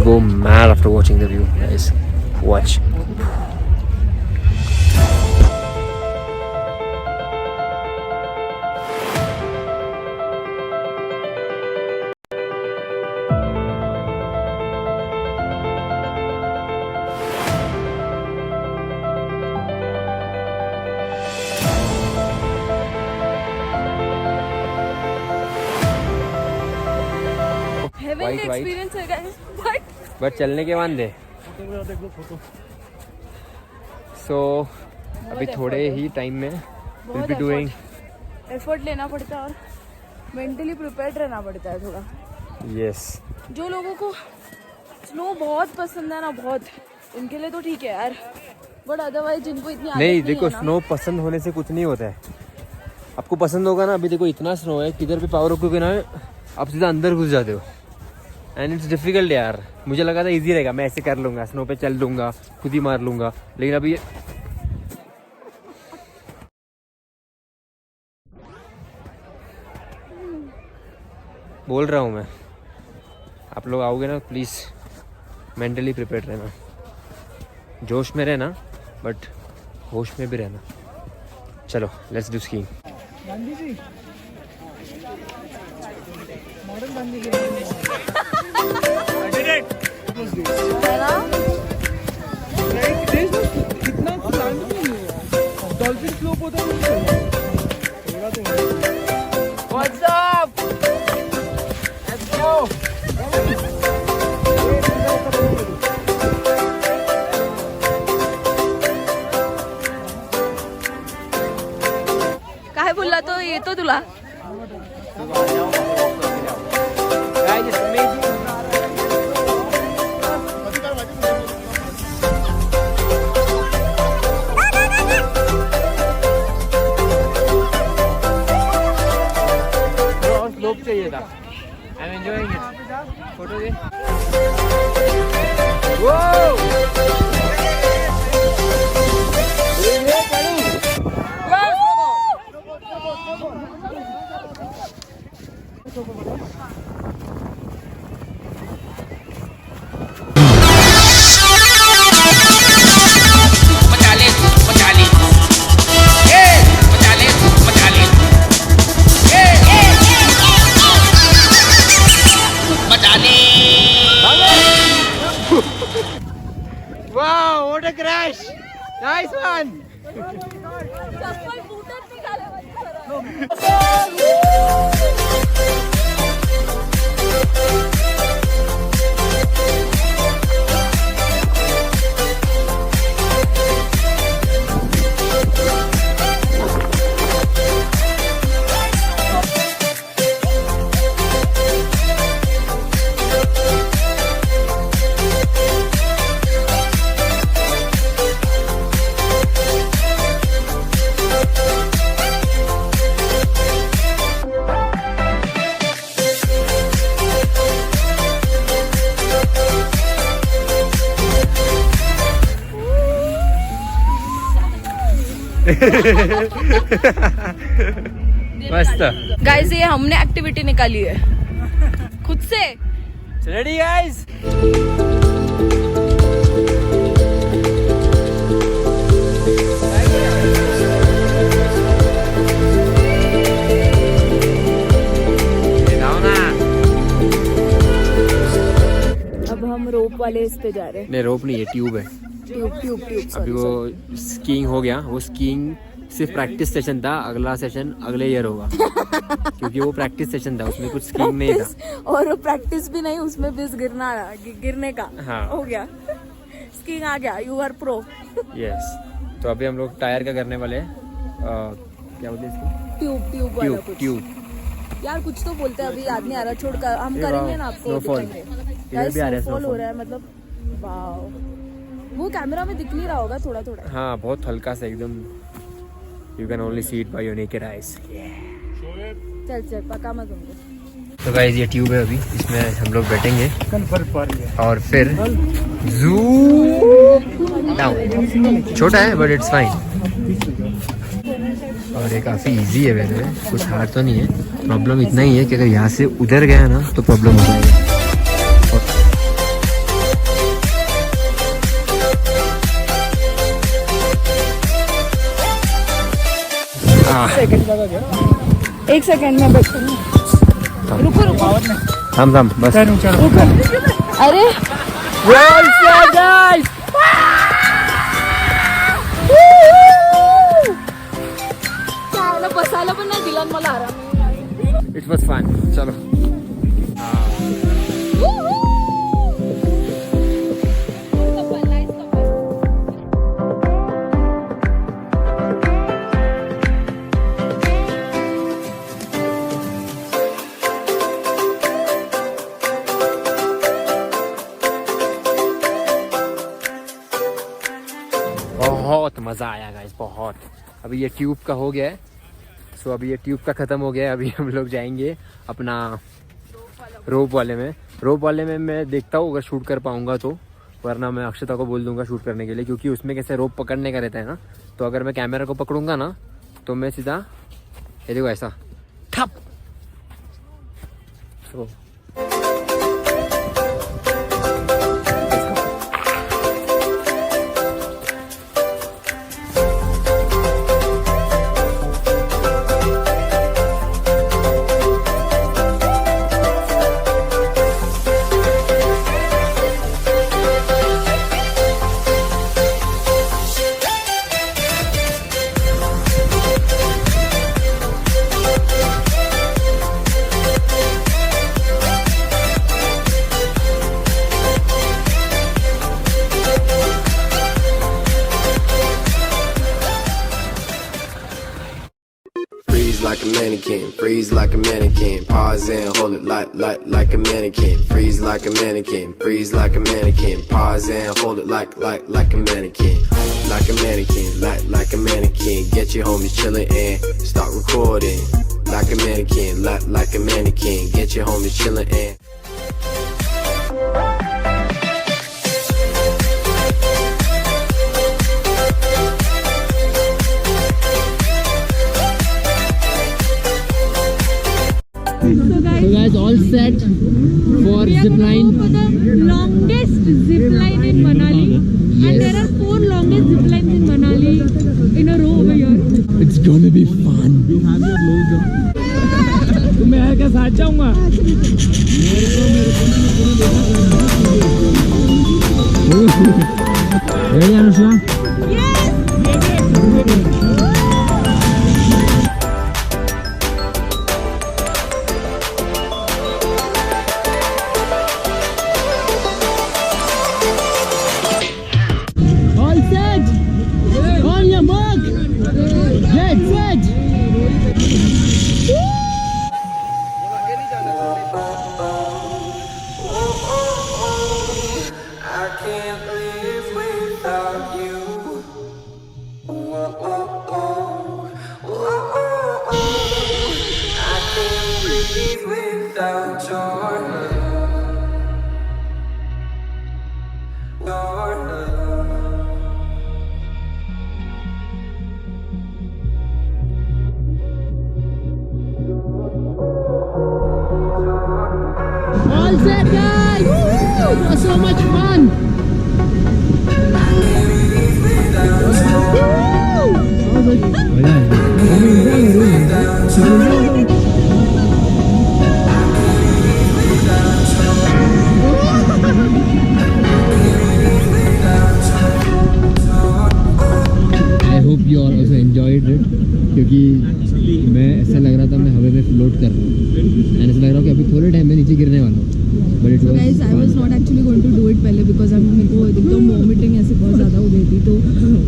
go mad after watching the view, guys. Watch. Experience है guys, but चलने के बाद दे। सो अभी थोड़े ही टाइम में विल बी डूइंग। एफर्ट लेना पड़ता है और मेंटली प्रिपेयर्ड रहना पड़ता है थोड़ा। यस। जो लोगों को स्नो बहुत पसंद है ना, बहुत, उनके लिए तो ठीक है यार, बट अदरवाइज जिनको इतनी आदत नहीं देखो, स्नो पसंद होने से कुछ नहीं होता है। आपको पसंद होगा ना, अभी देखो इतना स्नो है, किधर भी पावर रखोगे ना आप सीधा अंदर घुस जाते हो। एंड इट्स डिफिकल्ट यार। मुझे लगा था इजी रहेगा, मैं ऐसे कर लूँगा, स्नो पे चल लूँगा, खुद ही मार लूँगा, लेकिन अभी बोल रहा हूँ मैं, आप लोग आओगे ना प्लीज़ मेंटली प्रिपेयर्ड रहना, जोश में रहना बट होश में भी रहना। चलो let's do skiing. Gandhi ji, modern Gandhi ji. कितना डॉल्फिन स्लोप होता है। What's up? Let's go. काय बोलला तो, येतो तुला? स्लोप चाहिए था। I am enjoying it. Photo they. Wow, what a crash! Nice one! मस्त गाइस, ये हमने एक्टिविटी निकाली है खुद से। Ready guys? अब हम रोप वाले इस पे जा रहे हैं। नहीं, रोप नहीं है, ट्यूब है। ट्यूब अभी वो स्कीइंग हो गया। वो स्कीइंग सिर्फ प्रैक्टिस सेशन था, अगला सेशन अगले ईयर होगा। क्योंकि वो प्रैक्टिस सेशन था, उसमें कुछ स्कीइंग नहीं था। और प्रैक्टिस भी नहीं, उसमें बस गिरने का। हाँ। हो गया, स्कीइंग आ गया, यू आर प्रो। यस। तो अभी हम लोग टायर का करने वाले हैं। क्या बोलते हैं इसको? ट्यूब यार कुछ तो बोलते हैं, अभी याद नहीं आ रहा, छोड़कर हम करेंगे ना, आपको दिखाएंगे। स्नोफॉल हो रहा है, मतलब वाओ। वो कैमरा में दिख नहीं रहा होगा थोड़ा थोड़ा। हाँ, बहुत हल्का सा एकदम। You can only see it by your naked eyes. चल पका मत तुमको। तो गाइस, ये ट्यूब है, अभी इसमें हम लोग बैठेंगे और फिर ज़ूम डाउन। छोटा है बट इट्स फाइन। और ये काफ़ी इजी है वैसे, कुछ हार्ड तो नहीं है। प्रॉब्लम इतना ही है कि अगर यहाँ से उधर गया ना तो प्रॉब्लम हो जाएगी। एक सेकंड में बैठूं. रुको रुको. थांब बस. अरे बसायला पण नाही दिला मला आराम. It was fun. चलो. बहुत मज़ा आया गाइस, बहुत. अभी ये ट्यूब का हो गया है. सो अभी ये ट्यूब का ख़त्म हो गया है. अभी हम लोग जाएंगे अपना रोप वाले में. रोप वाले में मैं देखता हूँ अगर शूट कर पाऊँगा तो, वरना मैं अक्षता को बोल दूँगा शूट करने के लिए, क्योंकि उसमें कैसे रोप पकड़ने का रहता है ना. तो अगर मैं कैमरा को पकड़ूँगा ना तो मैं सीधा ये देखो ऐसा ठप. सो like a mannequin, freeze like a mannequin, pause and hold it like a mannequin, freeze like a mannequin, freeze like a mannequin, pause and hold it like a mannequin, like a mannequin, like a mannequin, get your homies chillin' and start recording, like a mannequin, like a mannequin, get your homies chillin' and So guys, all set for zip line. For the longest zip line in Manali, and there are 4 longest zip lines in Manali in a row over here. It's gonna be fun. मैं यार के साथ जाऊंगा. Ready, Anushka? All set, guys! It was so much fun! I hope you all also enjoyed it, क्योंकि मैं ऐसा लग रहा था मैं हवा में फ्लोट कर रहा हूँ, एंड ऐसा लग रहा हूँ कि अभी थोड़े टाइम में नीचे गिरने वाला हूँ. But it was guys, I was not actually going to do it पहले because मेरे को एकदम वॉमिटिंग ऐसे बहुत ज़्यादा हो गई थी, तो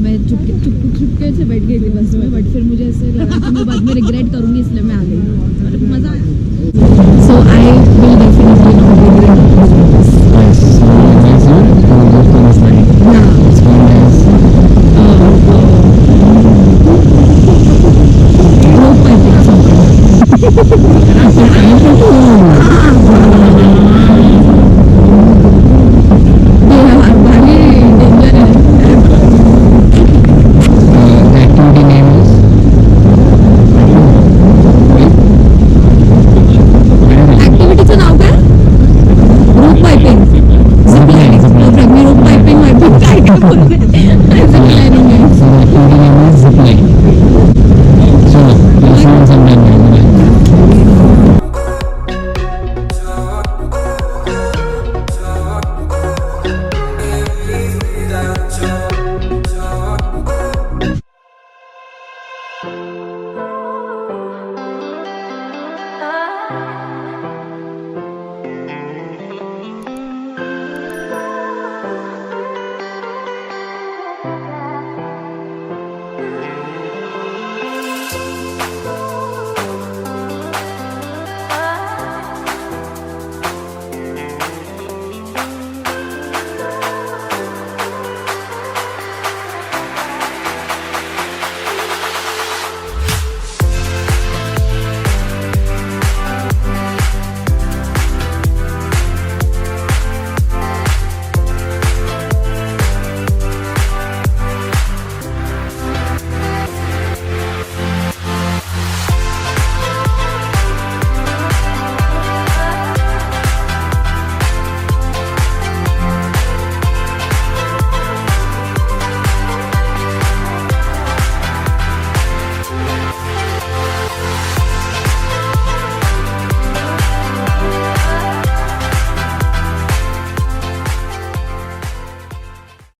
मैं चुपके से बैठ गई थी बस में. बट फिर मुझे ऐसे लगा कि मैं बाद में रिग्रेट करूँगी, इसलिए मैं आ गई. मज़ा आया. So I will definitely not regret this.